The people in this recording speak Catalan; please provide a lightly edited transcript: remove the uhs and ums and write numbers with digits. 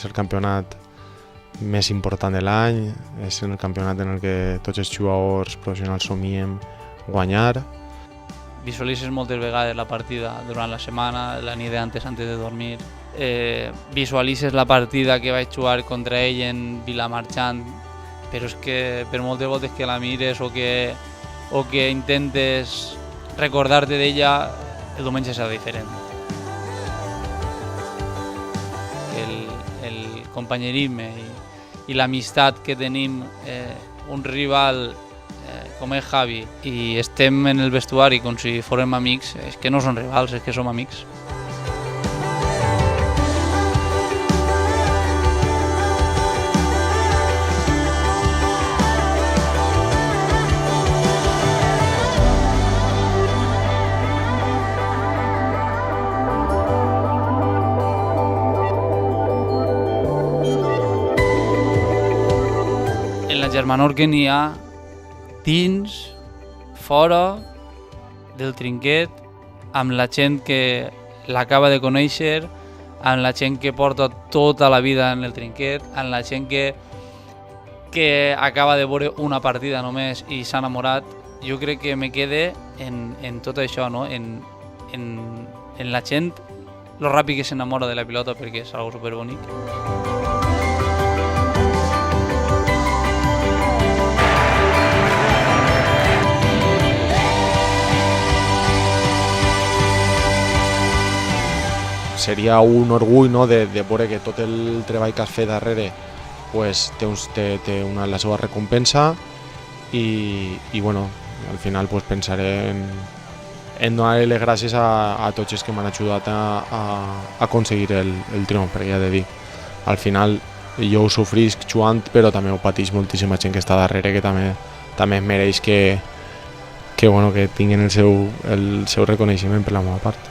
és el campionat més important de l'any, és el campionat en el que tots els jugadors professionals somiem guanyar. Visualitzes moltes vegades la partida durant la setmana, la nit antes de dormir. Visualitzes la partida que vaig jugar contra ell en Vilamarxant, però és que per moltes voltes que la mires o que intentes recordar-te d'ella, el diumenge serà diferent. El companyerisme i l'amistat que tenim, un rival com és Javi, i estem en el vestuari com si fórem amics, és que no són rivals, és que som amics. En la germanor que n'hi ha dins, fora del trinquet, amb la gent que l'acaba de conèixer, amb la gent que porta tota la vida en el trinquet, amb la gent que acaba de veure una partida només i s'ha enamorat, jo crec que me quede en tot això, no? en la gent, lo ràpid que s'enamora de la pilota, perquè és algo superbonic. Seria un orgull, no, de veure que tot el treball que has fet darrere pues, té la seva recompensa i bueno, al final pues, pensaré en donar les gràcies a tots els que m'han ajudat a aconseguir el triomf, perquè ja he de dir, al final jo ho sofrisc jugant, però també ho pateix moltíssima gent que està darrere, que també es mereix que tinguin el seu reconeixement per la meva part.